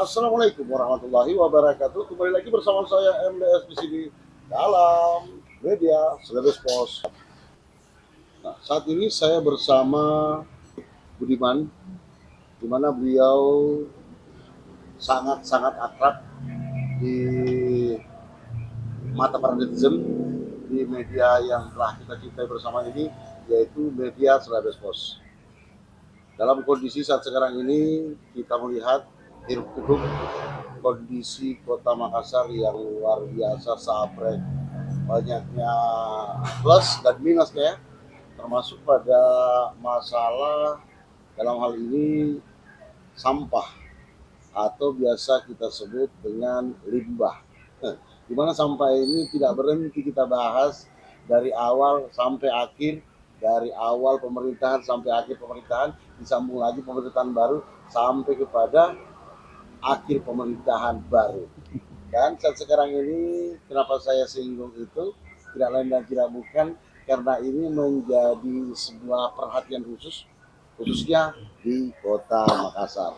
Assalamualaikum warahmatullahi wabarakatuh. Kembali lagi bersama saya MDS di sini dalam media Celebes Post. Nah, saat ini saya bersama Budiman, di mana beliau sangat-sangat akrab di mata para netizen di media yang telah kita cintai bersama ini, yaitu media Celebes Post. Dalam kondisi saat sekarang ini kita melihat hiruk-pikuk kondisi kota Makassar yang luar biasa sabrek, banyaknya plus dan minusnya, termasuk pada masalah dalam hal ini sampah atau biasa kita sebut dengan limbah. Di mana sampah ini tidak berhenti kita bahas dari awal sampai akhir, dari awal pemerintahan sampai akhir pemerintahan, disambung lagi pemerintahan baru sampai kepada akhir pemerintahan baru. Dan saat sekarang ini kenapa saya singgung itu tidak lain dan tidak bukan karena ini menjadi sebuah perhatian khususnya di kota Makassar.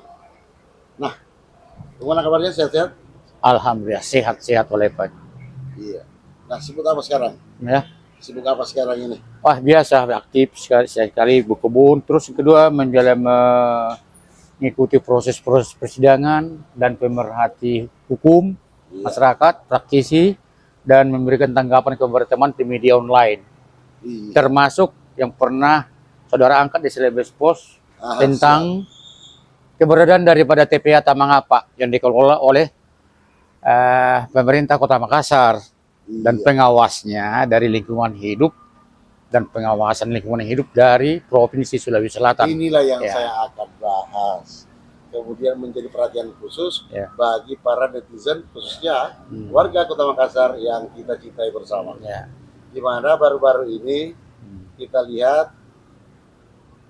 Nah, gimana kabarnya, sehat-sehat? Alhamdulillah sehat-sehat oleh Pak. Iya. Nah, sibuk apa sekarang? Ya, Sibuk apa sekarang ini? wah biasa aktif sekali berkebun. Terus yang kedua mengikuti proses-proses persidangan dan pemerhati hukum, Iya. masyarakat, praktisi, dan memberikan tanggapan kepada teman di media online. Iya. Termasuk yang pernah saudara angkat di Celebes Post tentang keberadaan daripada TPA Tamangapa yang dikelola oleh pemerintah Kota Makassar. Dan pengawasnya dari lingkungan hidup dan pengawasan lingkungan hidup dari Provinsi Sulawesi Selatan. Inilah yang Ya. saya akan bahas. Kemudian menjadi perhatian khusus Ya. bagi para netizen, khususnya warga Kota Makassar yang kita cintai bersama. Ya. Di mana baru-baru ini kita lihat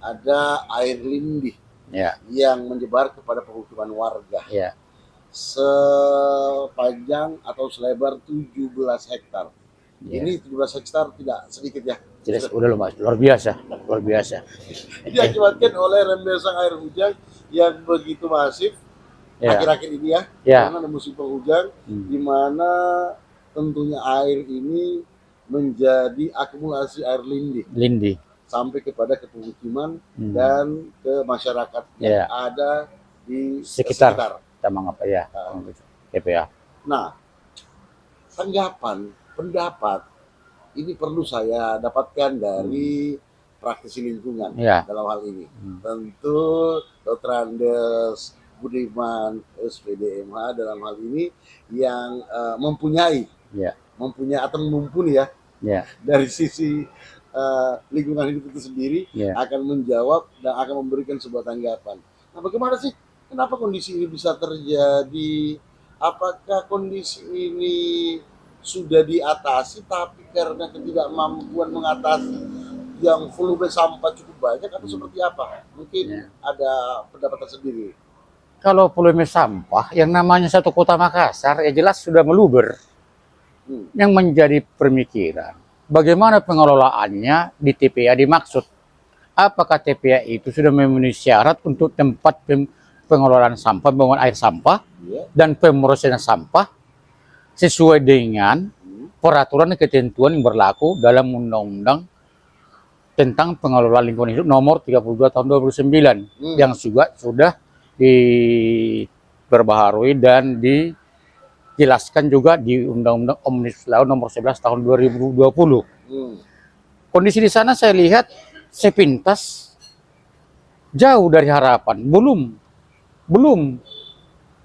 ada air lindih Ya. yang menyebar kepada pemukiman warga. Ya. Sepanjang atau selebar 17 hektar. Ya. Ini 17 hektar tidak sedikit ya. Jelas udah luar biasa, luar biasa. Diakibatkan oleh rembesan air hujan yang begitu masif Ya. akhir-akhir ini ya. Ya. Karena ada musim penghujan di mana tentunya air ini menjadi akumulasi air lindih Lindi. sampai kepada pemukiman dan ke masyarakat yang Ya. ada di Sekitar Tamangapa ya. TPA. Nah, tanggapan, pendapat ini perlu saya dapatkan dari praktisi lingkungan Ya. dalam hal ini. Tentu Dr. Andes Budiman SPDMH dalam hal ini yang mempunyai Ya. atau mumpuni ya Ya. dari sisi lingkungan hidup itu sendiri, Ya. akan menjawab dan akan memberikan sebuah tanggapan. Nah, bagaimana sih? Kenapa kondisi ini bisa terjadi? Apakah kondisi ini sudah diatasi tapi karena ketidakmampuan mengatasi yang volume sampah cukup banyak atau seperti apa? Mungkin Ya. ada pendapat tersendiri. Kalau volume sampah yang namanya satu kota Makassar ya jelas sudah meluber. Yang menjadi pemikiran, bagaimana pengelolaannya di TPA dimaksud? Apakah TPA itu sudah memenuhi syarat untuk tempat pengelolaan sampah, pembuangan air sampah dan pemrosesan sampah sesuai dengan peraturan dan ketentuan yang berlaku dalam Undang-Undang tentang pengelolaan lingkungan hidup nomor 32 tahun 2009 yang juga sudah diperbaharui dan dijelaskan juga di Undang-Undang Omnibus Law nomor 11 tahun 2020. Kondisi di sana saya lihat sepintas jauh dari harapan, belum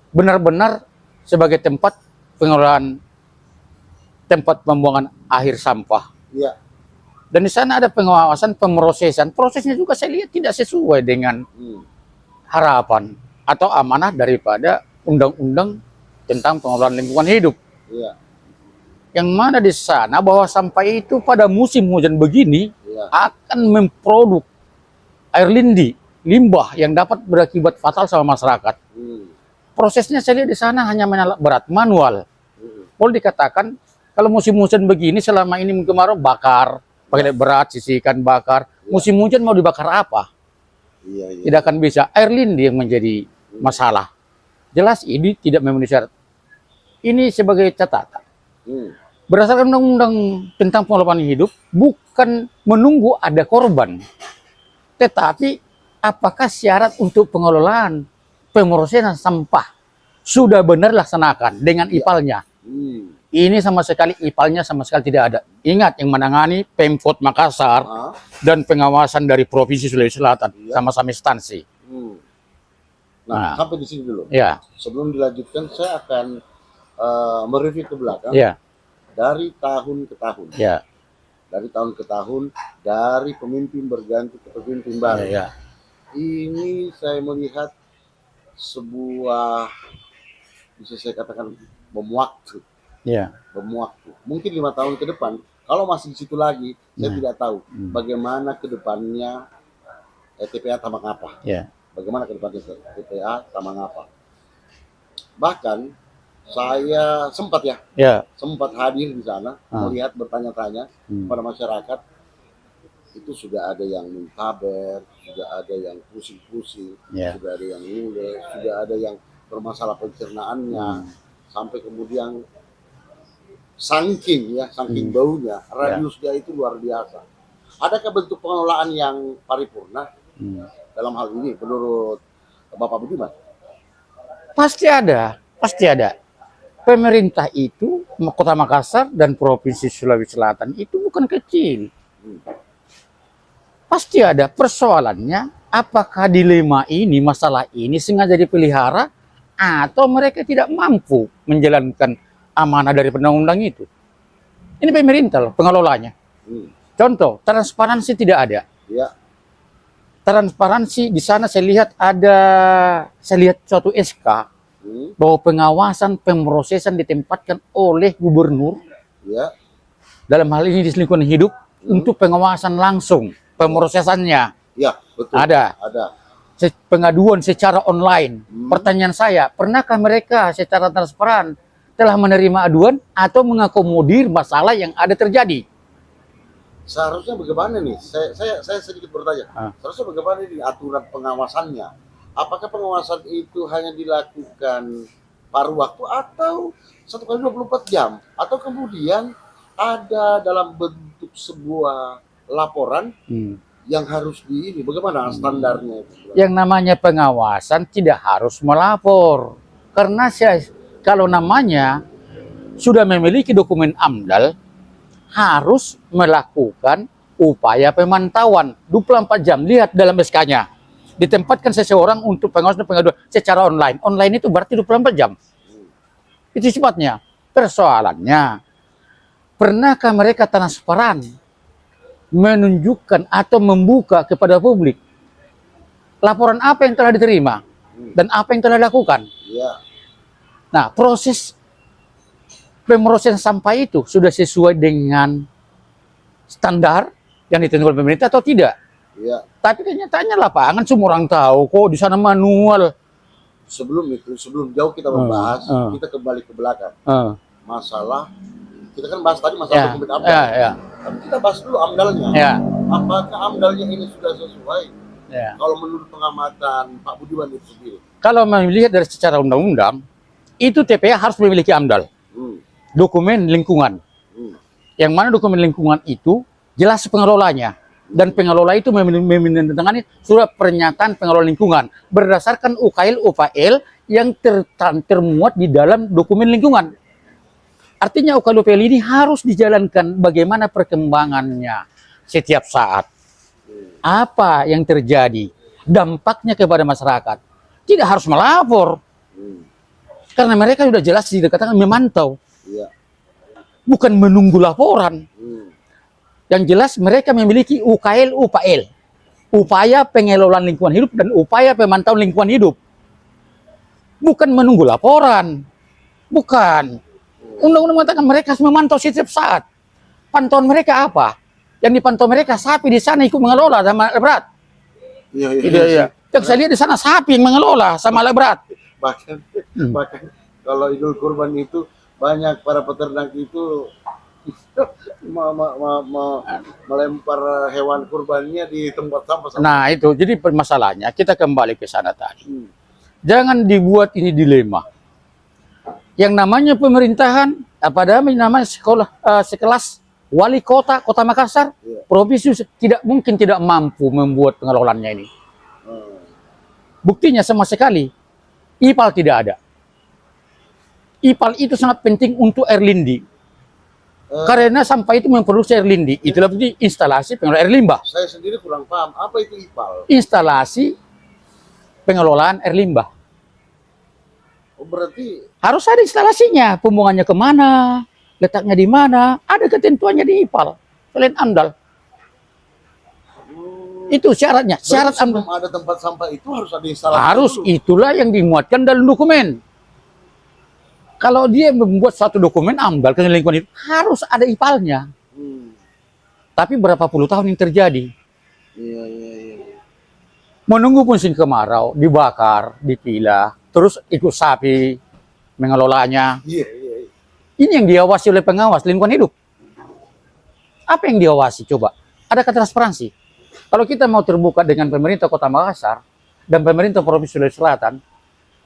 benar-benar sebagai tempat pengelolaan, tempat pembuangan akhir sampah. Ya. Dan di sana ada pengawasan, pemrosesan. Prosesnya juga saya lihat tidak sesuai dengan harapan atau amanah daripada undang-undang tentang pengelolaan lingkungan hidup. Ya. Yang mana di sana bahwa sampah itu pada musim hujan begini akan memproduk air lindi, limbah yang dapat berakibat fatal sama masyarakat. Prosesnya saya lihat di sana hanya berat manual. Boleh dikatakan kalau musim hujan begini selama ini kemarau bakar, pakai berat, sisihkan bakar. Musim hujan mau dibakar apa? Tidak akan bisa. Air lindi yang menjadi masalah. jelas ini tidak memenuhi syarat. Ini sebagai catatan. Hmm. Berdasarkan undang-undang tentang pengelolaan hidup, bukan menunggu ada korban, tetapi apakah syarat untuk pengelolaan pemrosesan sampah sudah benar laksanakan dengan IPAL-nya. Ini sama sekali IPAL-nya sama sekali tidak ada. Ingat, yang menangani Pemkot Makassar dan pengawasan dari Provinsi Sulawesi Selatan sama-sama instansi. Nah, sampai di sini dulu. Ya. Sebelum dilanjutkan, saya akan mereview ke belakang. Ya. Dari tahun ke tahun. Ya. Dari tahun ke tahun, dari pemimpin berganti ke pemimpin baru. Ya. Ini saya melihat sebuah, bisa saya katakan, bom waktu. Ya. Bom waktu. Mungkin 5 tahun ke depan, kalau masih di situ lagi, saya tidak tahu bagaimana ke depannya TPA Tamangapa. Ya. Bagaimana ke depannya TPA Tamangapa. Bahkan saya sempat hadir di sana, melihat, bertanya-tanya pada masyarakat. Itu sudah ada yang muntaber, sudah ada yang pusing-pusing, sudah ada yang nules, sudah ada yang bermasalah pencernaannya, sampai kemudian saking baunya, radiusnya itu luar biasa. Adakah bentuk pengelolaan yang paripurna dalam hal ini menurut Bapak Budiman? Pasti ada, pasti ada. Pemerintah itu, Kota Makassar dan Provinsi Sulawesi Selatan itu bukan kecil. Pasti ada. Persoalannya, apakah dilema ini, masalah ini sengaja dipelihara atau mereka tidak mampu menjalankan amanah dari undang-undang itu. Ini pemerintah loh, pengelolanya. Contoh, transparansi tidak ada. Ya. Transparansi di sana saya lihat suatu SK bahwa pengawasan pemrosesan ditempatkan oleh gubernur, dalam hal ini di lingkungan hidup, untuk pengawasan langsung pemrosesannya. Ya, betul. Ada. Pengaduan secara online. Pertanyaan saya, pernahkah mereka secara transparan telah menerima aduan atau mengakomodir masalah yang ada terjadi? Seharusnya bagaimana nih? Saya sedikit bertanya. Seharusnya bagaimana nih aturan pengawasannya? Apakah pengawasan itu hanya dilakukan paruh waktu atau 1 kali 24 jam? Atau kemudian ada dalam bentuk sebuah laporan yang harus bagaimana standarnya? Yang namanya pengawasan tidak harus melapor. Karena kalau namanya sudah memiliki dokumen AMDAL, harus melakukan upaya pemantauan 24 jam. Lihat dalam SK-nya. Ditempatkan seseorang untuk pengawasan pengaduan secara online. Online itu berarti 24 jam. Itu sifatnya. Persoalannya, pernahkah mereka transparan menunjukkan atau membuka kepada publik laporan apa yang telah diterima dan apa yang telah dilakukan? Nah, proses pemrosesan sampah itu sudah sesuai dengan standar yang ditentukan pemerintah atau tidak? Tapi kenyataannya lapangan semua orang tahu kok di sana manual. Sebelum jauh kita membahas, kita kembali ke belakang. Masalah, kita kan bahas tadi masalah dokumen AMDAL. Tapi kita bahas dulu AMDAL-nya. Apakah AMDAL-nya ini sudah sesuai? Kalau menurut pengamatan Pak Budiman itu sendiri. Kalau melihat dari secara undang-undang, itu TPA harus memiliki AMDAL. Dokumen lingkungan. Yang mana dokumen lingkungan itu jelas pengelolanya. Dan pengelola itu menandatangani surat pernyataan pengelola lingkungan berdasarkan UKL yang termuat di dalam dokumen lingkungan. Artinya UKL ini harus dijalankan bagaimana perkembangannya setiap saat. Apa yang terjadi, dampaknya kepada masyarakat. Tidak harus melapor. Karena mereka sudah jelas dikatakan memantau. Bukan menunggu laporan. Yang jelas mereka memiliki UKL, upaya pengelolaan lingkungan hidup dan upaya pemantauan lingkungan hidup. Bukan menunggu laporan. Bukan. Undang-undang mengatakan mereka harus memantau setiap saat. Pantauan mereka apa? Yang dipantau mereka sapi di sana ikut mengelola sama alat berat. Iya. Yang saya lihat di sana sapi yang mengelola sama alat berat. Bahkan kalau Idul Kurban itu banyak para peternak itu melempar hewan kurbannya di tempat sampah. Nah itu, jadi masalahnya kita kembali ke sana tadi. Jangan dibuat ini dilema. Yang namanya pemerintahan, apa namanya sekolah, sekelas wali kota, Kota Makassar, Iya. provinsi tidak mungkin tidak mampu membuat pengelolaannya ini. Buktinya sama sekali, IPAL tidak ada. IPAL itu sangat penting untuk air lindi. Karena sampah itu memproduksi air lindi. Itulah bukti instalasi pengelolaan air limbah. Saya sendiri kurang paham apa itu IPAL. Instalasi pengelolaan air limbah. Oh, berarti Harus ada instalasinya, pembuangannya kemana, letaknya di mana, ada ketentuannya di IPAL. Selain AMDAL. Itu syaratnya. Syarat berarti sebelum AMDAL. ada tempat sampah itu harus ada instalasi Harus, dulu. itulah yang dimuatkan dalam dokumen. Kalau dia membuat suatu dokumen AMDAL ke lingkungan itu, harus ada IPAL-nya. Tapi berapa puluh tahun yang terjadi? Iya. Menunggu musim kemarau, dibakar, dipilah, terus ikut sapi mengelolanya. Iya. Ini yang diawasi oleh pengawas lingkungan hidup. Apa yang diawasi? Coba. Adakah transparansi? Kalau kita mau terbuka dengan pemerintah Kota Makassar dan pemerintah Provinsi Sulawesi Selatan,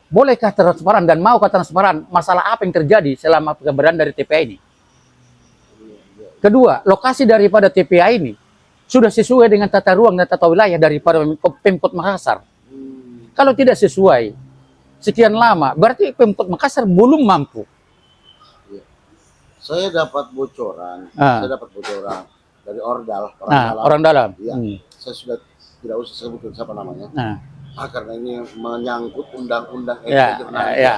bolehkah transparan dan maukah transparan masalah apa yang terjadi selama keberadaan dari TPA ini? Kedua, lokasi daripada TPA ini sudah sesuai dengan tata ruang dan tata wilayah daripada Pemkot Makassar. Kalau tidak sesuai, sekian lama, berarti Pemkot Makassar belum mampu. Saya dapat bocoran, dari Ordal, Orang dalam. Iya. Saya sudah tidak usah sebutkan siapa namanya. Nah, Karena ini menyangkut undang-undang ya, etik ya,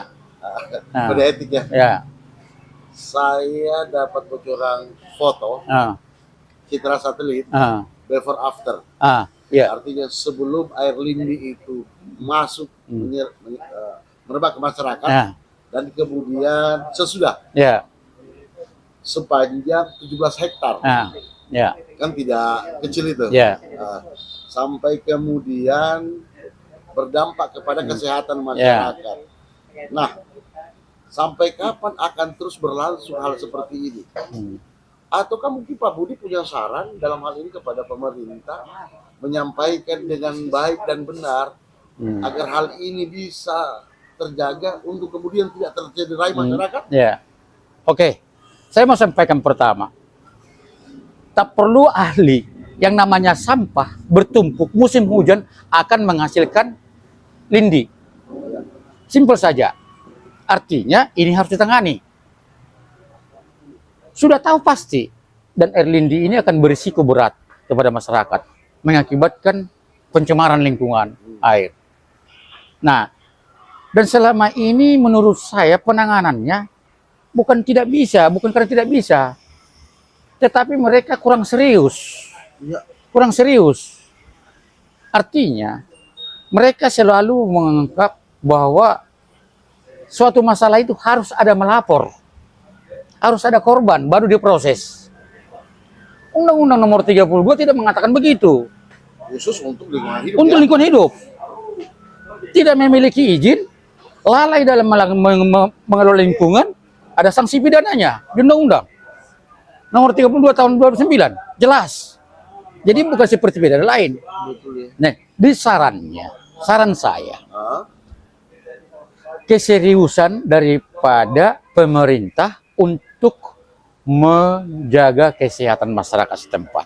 kode etik ya. ya, Saya dapat bocoran foto citra satelit before after. ya, Artinya sebelum air lindi itu masuk merebak ke masyarakat dan kemudian sesudah ya, sepanjang 17 hektar. ya, Kan tidak kecil itu. ya, Sampai kemudian berdampak kepada kesehatan masyarakat. Nah, sampai kapan akan terus berlangsung hal seperti ini? Ataukah mungkin Pak Budi punya saran dalam hal ini kepada pemerintah menyampaikan dengan baik dan benar agar hal ini bisa terjaga untuk kemudian tidak tercederai masyarakat? ya. Oke, saya mau sampaikan pertama, tak perlu ahli. Yang namanya sampah bertumpuk musim hujan akan menghasilkan lindi. Simpel saja. Artinya ini harus ditangani. Sudah tahu pasti. Dan air lindi ini akan berisiko berat kepada masyarakat. Mengakibatkan pencemaran lingkungan air. Nah, dan selama ini menurut saya penanganannya bukan karena tidak bisa. Tetapi mereka kurang serius. Kurang serius. Artinya, mereka selalu menganggap bahwa suatu masalah itu harus ada melapor. Harus ada korban, baru diproses. Undang-Undang nomor 32 tidak mengatakan begitu. Khusus untuk lingkungan hidup. Untuk lingkungan hidup. Tidak memiliki izin, lalai dalam mengelola lingkungan, ada sanksi pidananya di Undang-Undang. Nomor 32 tahun 2009, jelas. Jadi bukan seperti pidana lain. Betul ya. Nah, saran saya, keseriusan daripada pemerintah untuk menjaga kesehatan masyarakat setempat.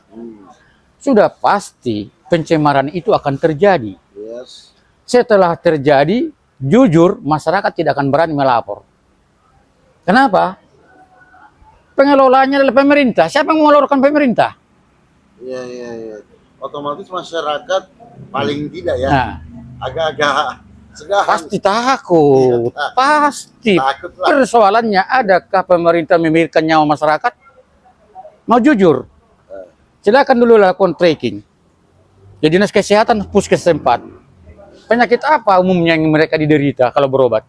Sudah pasti pencemaran itu akan terjadi. Yes. Setelah terjadi, jujur masyarakat tidak akan berani melapor. Kenapa? Pengelolaannya adalah pemerintah. Siapa yang mengeluarkan pemerintah? Iya. Otomatis masyarakat paling tidak ya, Nah, agak-agak segahan. pasti takut. Iya, Pasti. takut lah. Persoalannya, adakah pemerintah memikirkan nyawa masyarakat? Mau jujur, silakan dulu lakukan tracking. Jadi dinas kesehatan puskes tempat. Penyakit apa umumnya yang mereka diderita kalau berobat?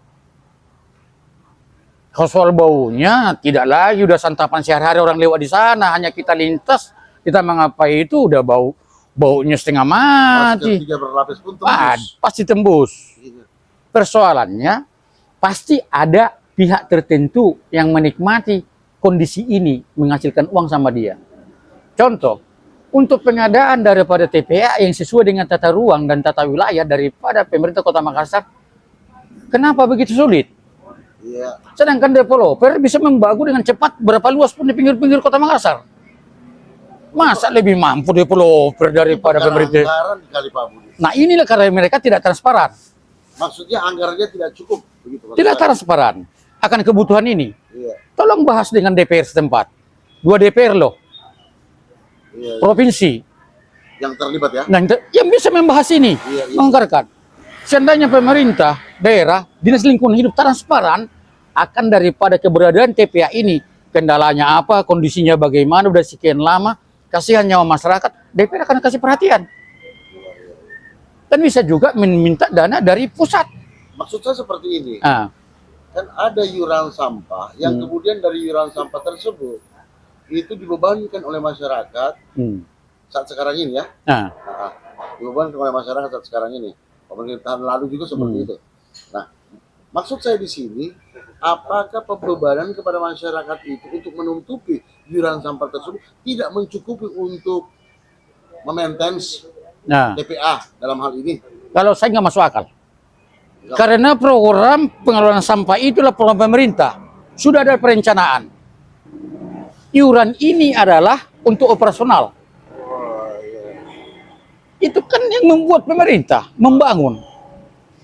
Kalau soal baunya, tidak lagi udah santapan sehari-hari orang lewat di sana, hanya kita lintas, kita mengapai itu udah baunya setengah mati. Masker 3 berlapis pun tembus. Pasti tembus. Iya. Persoalannya pasti ada pihak tertentu yang menikmati kondisi ini menghasilkan uang sama dia. Contoh, untuk pengadaan daripada TPA yang sesuai dengan tata ruang dan tata wilayah daripada pemerintah Kota Makassar, Kenapa begitu sulit? Iya. Sedangkan developer bisa membangun dengan cepat berapa luas pun di pinggir-pinggir kota Makassar. Masa lebih mampu developer daripada Karena pemerintah? anggaran kali Pak Budi. Nah inilah karena mereka tidak transparan. Maksudnya anggarannya tidak cukup begitu maksud Tidak saya. transparan akan kebutuhan ini. Iya. Tolong bahas dengan DPR setempat. 2 DPR loh, Iya. provinsi. Yang terlibat ya. Nah, yang bisa membahas ini, Iya, iya. menganggarkan. Seandainya pemerintah, daerah, dinas lingkungan hidup transparan akan daripada keberadaan TPA ini, kendalanya apa, kondisinya bagaimana, udah sekian lama, kasihan nyawa masyarakat, DPR akan kasih perhatian. Dan bisa juga meminta dana dari pusat. Maksud saya seperti ini. Nah, Kan ada iuran sampah yang kemudian dari iuran sampah tersebut itu dibebankan oleh masyarakat saat sekarang ini ya. nah, Nah, dibebankan oleh masyarakat saat sekarang ini. Pemerintahan lalu juga seperti itu. Nah, maksud saya di sini, apakah pembebanan kepada masyarakat itu untuk menutupi iuran sampah tersebut tidak mencukupi untuk memaintenance nah. TPA dalam hal ini? Kalau saya nggak masuk akal. Karena program pengelolaan sampah itulah program pemerintah. Sudah ada perencanaan. Iuran ini adalah untuk operasional. Itu kan yang membuat pemerintah, membangun.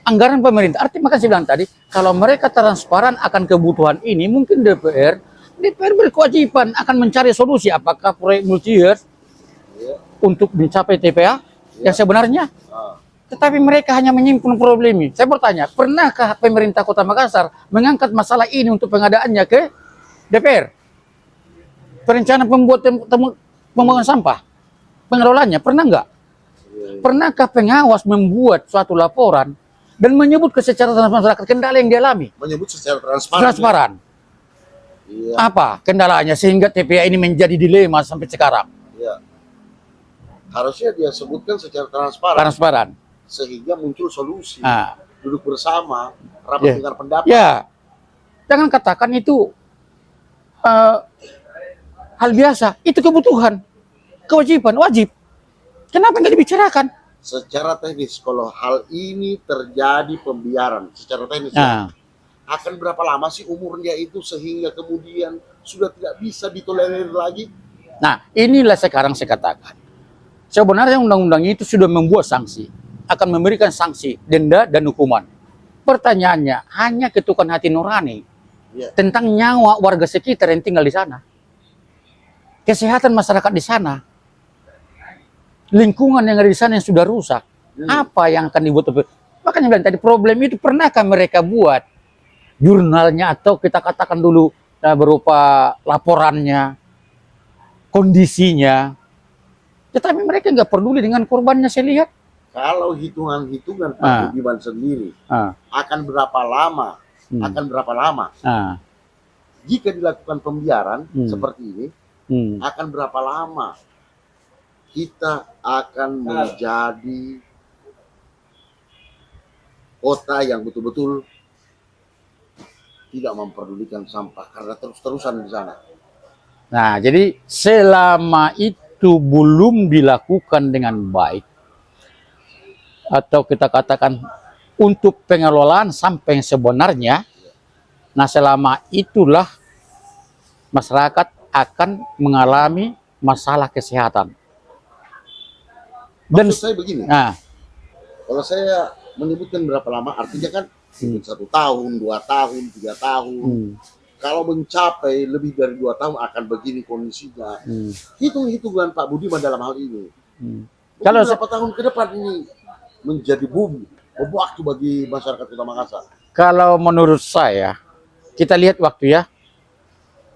Anggaran pemerintah. Artinya makanya saya bilang tadi, kalau mereka transparan akan kebutuhan ini, mungkin DPR berkewajiban akan mencari solusi. Apakah proyek multi-year untuk mencapai TPA yang sebenarnya? Tetapi mereka hanya menyimpan problem ini. Saya bertanya, pernahkah pemerintah Kota Makassar mengangkat masalah ini untuk pengadaannya ke DPR? Perencanaan pembuangan sampah, pengelolaannya, pernah nggak? Pernahkah pengawas membuat suatu laporan dan menyebut kesejahteraan masyarakat kendala yang dialami? Menyebut secara transparan. Transparan. Iya. Apa kendalanya sehingga TPA ini menjadi dilema sampai sekarang? Iya. Harusnya dia sebutkan secara transparan. Transparan. Sehingga muncul solusi. Nah, Duduk bersama, rapat Ya. dengar pendapat. ya, jangan katakan itu hal biasa. Itu kebutuhan, kewajiban, wajib. Kenapa nggak dibicarakan? Secara teknis, kalau hal ini terjadi pembiaran, secara teknis, Nah, akan berapa lama sih umurnya itu sehingga kemudian sudah tidak bisa ditolerir lagi? nah, inilah sekarang saya katakan. Sebenarnya undang-undang itu sudah membuat sanksi, akan memberikan sanksi, denda dan hukuman. Pertanyaannya hanya ketukan hati nurani Ya. tentang nyawa warga sekitar yang tinggal di sana, kesehatan masyarakat di sana, lingkungan yang ada di sana yang sudah rusak. Apa yang akan dibuat? Makanya bilang tadi problem itu pernahkah mereka buat jurnalnya atau kita katakan dulu berupa laporannya, kondisinya. Tetapi mereka nggak peduli dengan korbannya, saya lihat. Kalau hitungan-hitungan Pak Ah. Budiman sendiri Ah, akan berapa lama? Akan berapa lama? ah, Jika dilakukan pembiaran Hmm. seperti ini, hmm. akan berapa lama kita akan menjadi kota yang betul-betul tidak memperdulikan sampah karena terus-terusan di sana. Nah, jadi selama itu belum dilakukan dengan baik, atau kita katakan untuk pengelolaan sampah yang sebenarnya, nah selama itulah masyarakat akan mengalami masalah kesehatan. Dan Maksud saya begini, nah, kalau saya menyebutkan berapa lama, artinya kan 1 tahun, 2 tahun, 3 tahun. Kalau mencapai lebih dari 2 tahun akan begini kondisinya. Hitung-hitungan Pak Budiman dalam hal ini. Kalau Berapa tahun ke depan ini menjadi bom waktu bagi masyarakat Kota Makassar? kalau menurut saya, kita lihat waktu ya,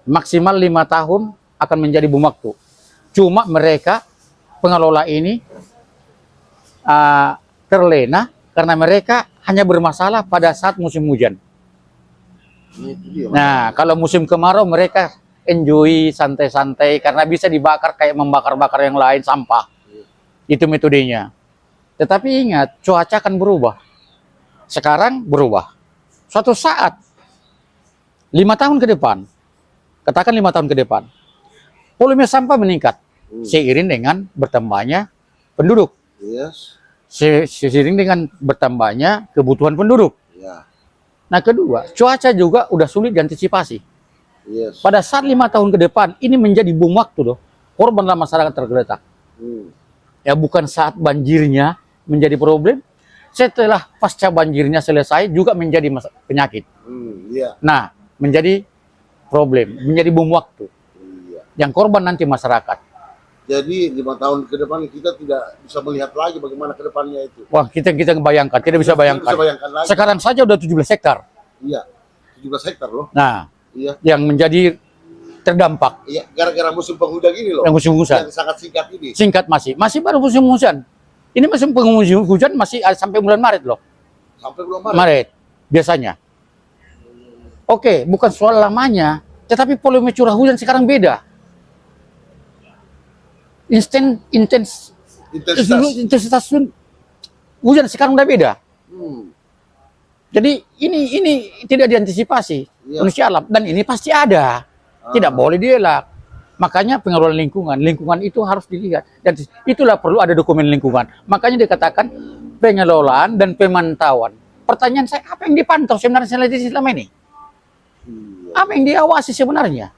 maksimal 5 tahun akan menjadi bom waktu. Cuma mereka pengelola ini terlena karena mereka hanya bermasalah pada saat musim hujan. Itu dia, Mas. Nah, kalau musim kemarau mereka enjoy santai-santai karena bisa dibakar kayak membakar-bakar yang lain sampah. Itu metodenya. Tetapi ingat, cuaca akan berubah. Sekarang berubah. Suatu saat 5 tahun ke depan, katakan 5 tahun ke depan, volume sampah meningkat seiring dengan bertambahnya penduduk. Yes. Seiring dengan bertambahnya kebutuhan penduduk. Ya. Nah kedua, cuaca juga udah sulit diantisipasi. Yes. Pada saat 5 tahun ke depan, ini menjadi bom waktu loh. Korban dalam masyarakat tergeletak. Ya bukan saat banjirnya menjadi problem, setelah pasca banjirnya selesai juga menjadi penyakit. Iya. Nah, menjadi problem, menjadi bom waktu. Iya. Yang korban nanti masyarakat. Jadi 5 tahun ke depan kita tidak bisa melihat lagi bagaimana ke depannya itu. Wah, kita bayangkan, tidak bisa bayangkan. Tidak bisa bayangkan lagi. Sekarang saja udah 17 hektar. Iya. 17 hektar loh. Nah, Iya. yang menjadi terdampak. Iya, gara-gara musim penghujan ini loh. Yang musim hujan. Yang sangat singkat ini. Singkat masih baru musim hujan. Ini musim hujan masih sampai bulan Maret loh. Sampai bulan Maret. Maret biasanya. Oke, bukan soal lamanya, tetapi volume curah hujan sekarang beda. Intensitas hujan sekarang udah beda. Jadi ini tidak diantisipasi manusia alam, dan ini pasti ada. Tidak boleh dielak. Makanya pengelolaan lingkungan itu harus dilihat, dan itulah perlu ada dokumen lingkungan. Makanya dikatakan pengelolaan dan pemantauan. Pertanyaan saya, apa yang dipantau sebenarnya selama ini? Apa yang diawasi sebenarnya?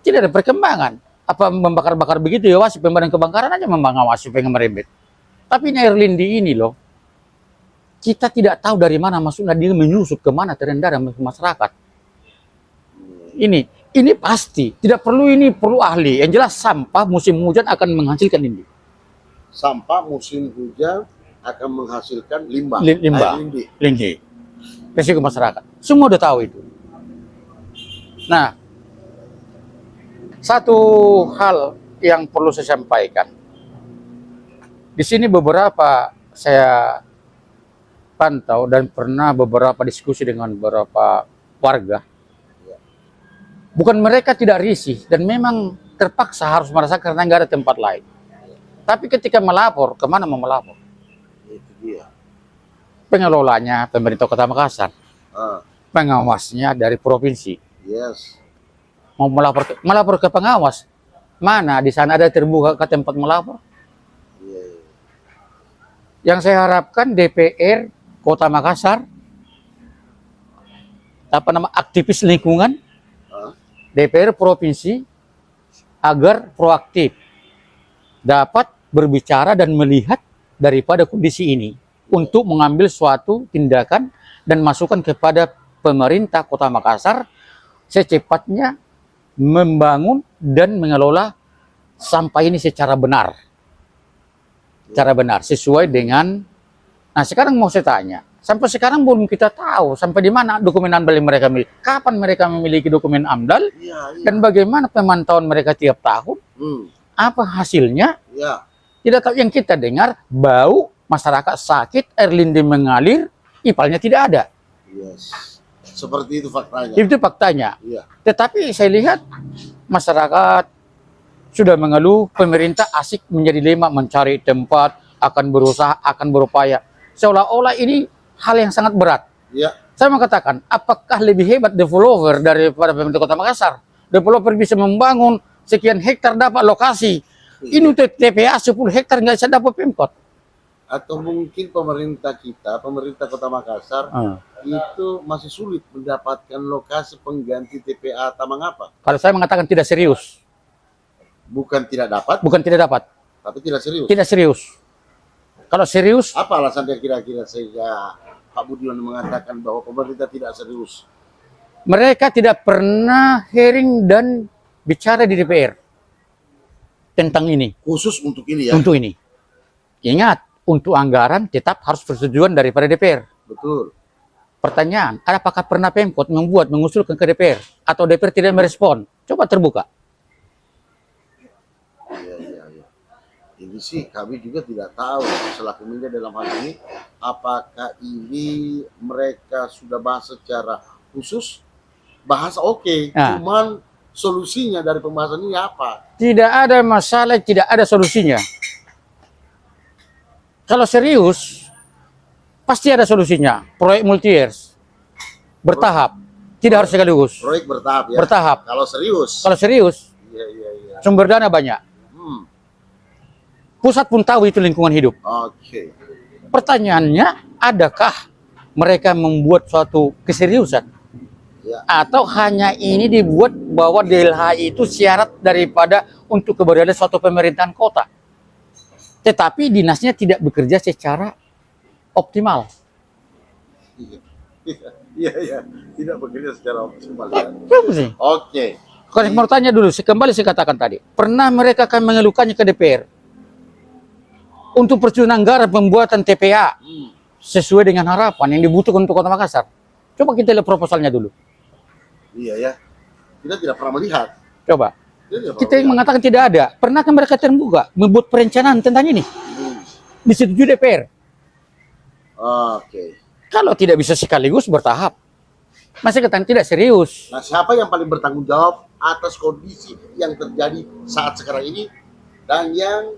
Tidak ada perkembangan. Apa membakar-bakar begitu ya, awasi pemadam kebakaran aja mengawasi, pengen merembet. Tapi ini air lindi ini loh, kita tidak tahu dari mana masuknya, dia menyusup kemana, terendah dan masyarakat. Ini pasti tidak perlu, ini perlu ahli. Yang jelas sampah musim hujan akan menghasilkan ini. Sampah musim hujan akan menghasilkan limbah. Limbah, Air lindi. Resiko masyarakat. Semua udah tahu itu. Nah, satu hal yang perlu saya sampaikan. Di sini beberapa saya pantau dan pernah beberapa diskusi dengan beberapa warga. Bukan mereka tidak risih dan memang terpaksa harus merasakan karena nggak ada tempat lain. Tapi ketika melapor, kemana mau melapor? Itu dia. Pengelolanya pemerintah Kota Makassar. Pengawasnya dari provinsi. Yes. Mau melapor ke pengawas, mana di sana ada terbuka ke tempat melapor? Yang saya harapkan DPR Kota Makassar, aktivis lingkungan, DPR provinsi agar proaktif dapat berbicara dan melihat daripada kondisi ini untuk mengambil suatu tindakan dan masukan kepada pemerintah Kota Makassar secepatnya membangun dan mengelola sampah ini secara benar. Secara benar, sesuai dengan... Nah sekarang mau saya tanya, sampai sekarang belum kita tahu sampai di mana dokumen AMDAL yang mereka miliki. Kapan mereka memiliki dokumen AMDAL? Dan bagaimana pemantauan mereka tiap tahun? Apa hasilnya? Tidak tahu. Yang kita dengar, bau, masyarakat sakit, air lindi mengalir, ipalnya tidak ada. Seperti itu faktanya. Itu faktanya. Tetapi saya lihat masyarakat sudah mengeluh, pemerintah asik menjadi lema, mencari tempat, akan berusaha, akan berupaya. Seolah-olah ini hal yang sangat berat. Saya mau katakan, apakah lebih hebat developer daripada pemerintah Kota Makassar? Developer bisa membangun sekian hektar dapat lokasi. Ini untuk TPA 10 hektar nggak bisa dapat Pemkot. Atau mungkin pemerintah kita, pemerintah Kota Makassar, itu masih sulit mendapatkan lokasi pengganti TPA Tamangapa. Kalau saya mengatakan tidak serius. Bukan tidak dapat. Bukan tidak dapat. Tapi tidak serius. Tidak serius. Kalau serius. Apa alasannya kira-kira sehingga Pak Budiman mengatakan bahwa pemerintah tidak serius? Mereka tidak pernah hearing dan bicara di DPR tentang ini. Khusus untuk ini ya? Untuk ini. Ingat, untuk anggaran tetap harus persetujuan daripada DPR. Betul. Pertanyaan, apakah pernah Pemkot mengusulkan ke DPR? Atau DPR tidak merespon? Coba terbuka. Ini sih kami juga tidak tahu selaku media dalam hal ini, apakah ini mereka sudah bahas secara khusus, bahas cuman solusinya dari pembahasan ini apa? Tidak ada masalah, tidak ada solusinya. Kalau serius, pasti ada solusinya. Proyek multi-years, bertahap, tidak harus sekaligus. Proyek bertahap ya? Bertahap. Kalau serius? Kalau serius, sumber dana banyak. Pusat pun tahu itu lingkungan hidup. Pertanyaannya, adakah mereka membuat suatu keseriusan? Ya. Atau hanya ini dibuat bahwa DLHI itu syarat daripada untuk keberadaan suatu pemerintahan kota, tetapi dinasnya tidak bekerja secara optimal? Iya, tidak bekerja secara optimal. Ya. Apa sih? Oke. Kalau saya mau tanya dulu, kembali saya katakan tadi, pernah mereka akan mengeluhkannya ke DPR untuk percuma anggaran pembuatan TPA sesuai dengan harapan yang dibutuhkan untuk Kota Makassar? Coba kita lihat proposalnya dulu. Iya ya, kita tidak pernah melihat. Coba. Tidak Kita yang mengatakan tidak ada. Pernahkah mereka terbuka membuat perencanaan tentang ini? Disetujui DPR. Oke. Kalau tidak bisa sekaligus bertahap, masih katakan tidak serius. Nah, siapa yang paling bertanggung jawab atas kondisi yang terjadi saat sekarang ini dan yang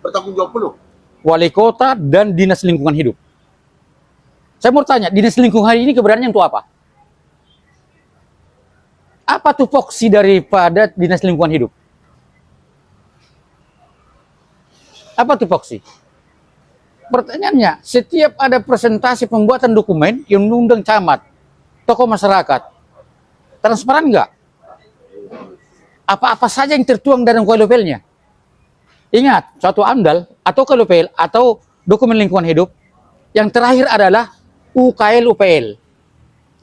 bertanggung jawab penuh? Wali kota dan dinas lingkungan hidup. Saya mau tanya, dinas lingkungan hidup ini keberadaannya untuk apa? Apa tupoksi daripada dinas lingkungan hidup? Apa tupoksi? Pertanyaannya, setiap ada presentasi pembuatan dokumen yang mengundang camat, tokoh masyarakat, transparan nggak? Apa-apa saja yang tertuang dalam KLPL-nya? Ingat, suatu AMDAL atau KLPL atau dokumen lingkungan hidup, yang terakhir adalah UKL-UPL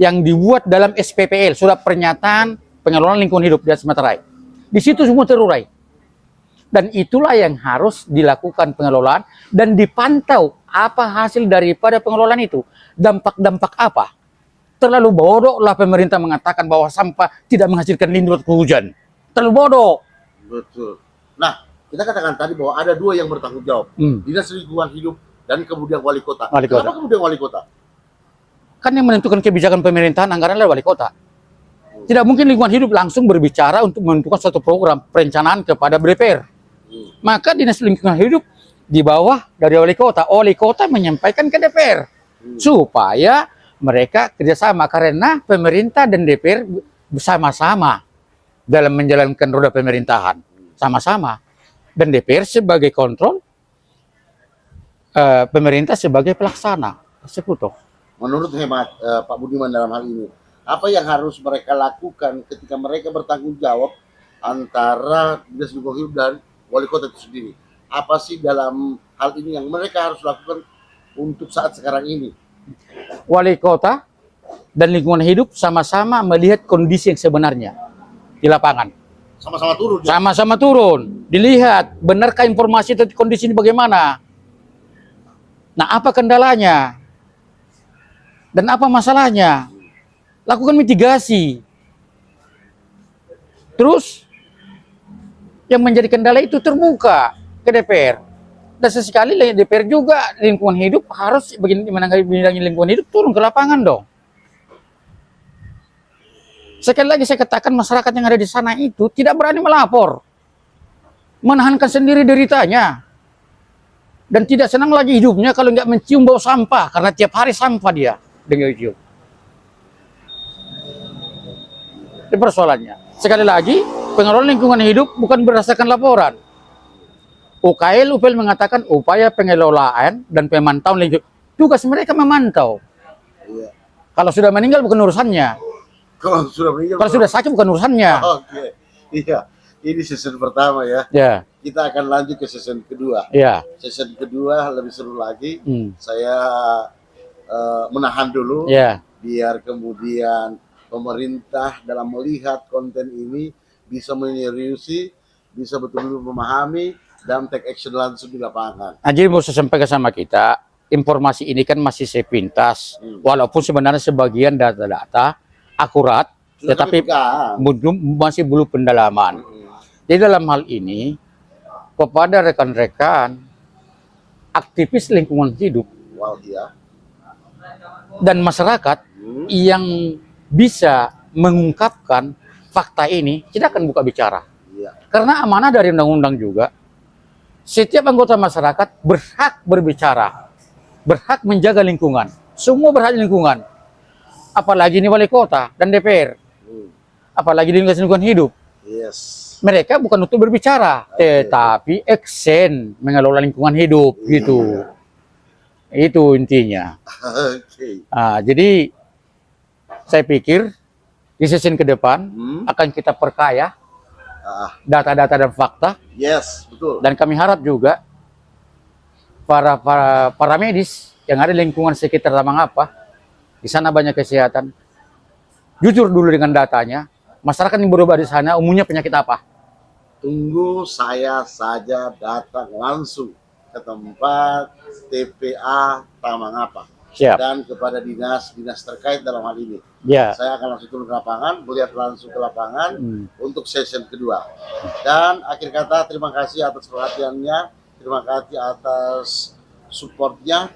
yang dibuat dalam SPPL, Surat Pernyataan Pengelolaan Lingkungan Hidup di Sumatera. Di situ semua terurai. Dan itulah yang harus dilakukan pengelolaan dan dipantau apa hasil daripada pengelolaan itu. Dampak-dampak apa? Terlalu bodoh lah pemerintah mengatakan bahwa sampah tidak menghasilkan lindung atau hujan. Terlalu bodoh. Betul. Nah, kita katakan tadi bahwa ada dua yang bertanggung jawab. Dinas Lingkungan Hidup dan kemudian wali kota. Wali kota. Kenapa kemudian wali kota? Kan yang menentukan kebijakan pemerintahan anggaran adalah wali kota. Tidak mungkin lingkungan hidup langsung berbicara untuk menentukan suatu program perencanaan kepada DPR. Maka dinas lingkungan hidup di bawah dari wali kota. Wali kota menyampaikan ke DPR supaya mereka kerjasama, karena pemerintah dan DPR bersama-sama dalam menjalankan roda pemerintahan sama-sama, dan DPR sebagai kontrol, pemerintah sebagai pelaksana. Seputo. Menurut hemat Pak Budiman dalam hal ini, apa yang harus mereka lakukan ketika mereka bertanggung jawab antara dinas lingkungan hidup dan wali kota itu sendiri? Apa sih dalam hal ini yang mereka harus lakukan untuk saat sekarang ini? Wali kota dan lingkungan hidup sama-sama melihat kondisi yang sebenarnya di lapangan. Sama-sama turun. Ya? Sama-sama turun. Dilihat, benarkah informasi itu kondisi ini bagaimana? Nah, apa kendalanya? Dan apa masalahnya? Lakukan mitigasi. Terus, yang menjadi kendala itu terbuka ke DPR. Dan sesekali DPR juga lingkungan hidup harus menanggapi bidang lingkungan hidup turun ke lapangan dong. Sekali lagi saya katakan, masyarakat yang ada di sana itu tidak berani melapor, menahankan sendiri deritanya, dan tidak senang lagi hidupnya kalau nggak mencium bau sampah, karena tiap hari sampah dia dengan cium. Itu persoalannya. Sekali lagi, pengelolaan lingkungan hidup bukan berdasarkan laporan. UKL, UPL mengatakan upaya pengelolaan dan pemantauan lingkungan. Tugas mereka memantau. Iya. Kalau sudah meninggal bukan urusannya. Kalau sudah meninggal. Kalau sudah sakit bukan urusannya. Oke. Iya. Ini season pertama ya. Ya. Kita akan lanjut ke season kedua. Ya. Season kedua lebih seru lagi. Saya menahan dulu. Ya. Biar kemudian pemerintah dalam melihat konten ini bisa menyeriusi, bisa betul-betul memahami dan take action langsung di lapangan. Nah, jadi mau saya sampaikan sama kita, informasi ini kan masih sepintas, walaupun sebenarnya sebagian data-data akurat, Sudah tetapi masih belum pendalaman. Jadi dalam hal ini, kepada rekan-rekan aktivis lingkungan hidup dan masyarakat yang bisa mengungkapkan fakta ini, kita akan buka bicara. Karena amanah dari undang-undang juga, setiap anggota masyarakat berhak berbicara, berhak menjaga lingkungan. Semua berhak lingkungan. Apalagi ini wali kota dan DPR. Apalagi lingkungan hidup. Mereka bukan untuk berbicara, tetapi aksen mengelola lingkungan hidup gitu. Itu intinya. Oke. Jadi saya pikir di season ke depan akan kita perkaya data-data dan fakta. Yes, betul. Dan kami harap juga para medis yang ada di lingkungan sekitar Taman Apa, di sana banyak kesehatan. Jujur dulu dengan datanya, masyarakat yang berubah di sana umumnya penyakit apa? Tunggu saya saja datang langsung ke tempat TPA Taman Apa. Siap. Dan kepada dinas-dinas terkait dalam hal ini. Ya. Saya akan langsung turun ke lapangan, melihat langsung ke lapangan untuk session kedua. Dan akhir kata, terima kasih atas perhatiannya, terima kasih atas supportnya.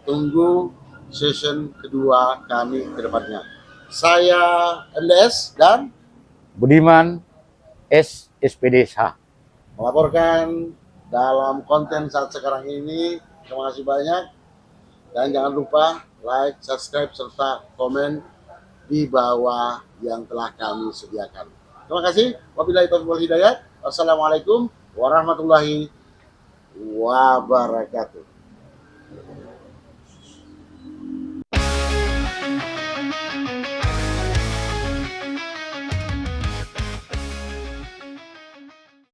Tunggu session kedua kami ke depannya. Saya MDS dan Budiman SPDSH melaporkan dalam konten saat sekarang ini. Terima kasih banyak. Dan jangan lupa like, subscribe, serta komen di bawah yang telah kami sediakan. Terima kasih. Wabillahi taufiq wal hidayah. Wassalamualaikum warahmatullahi wabarakatuh.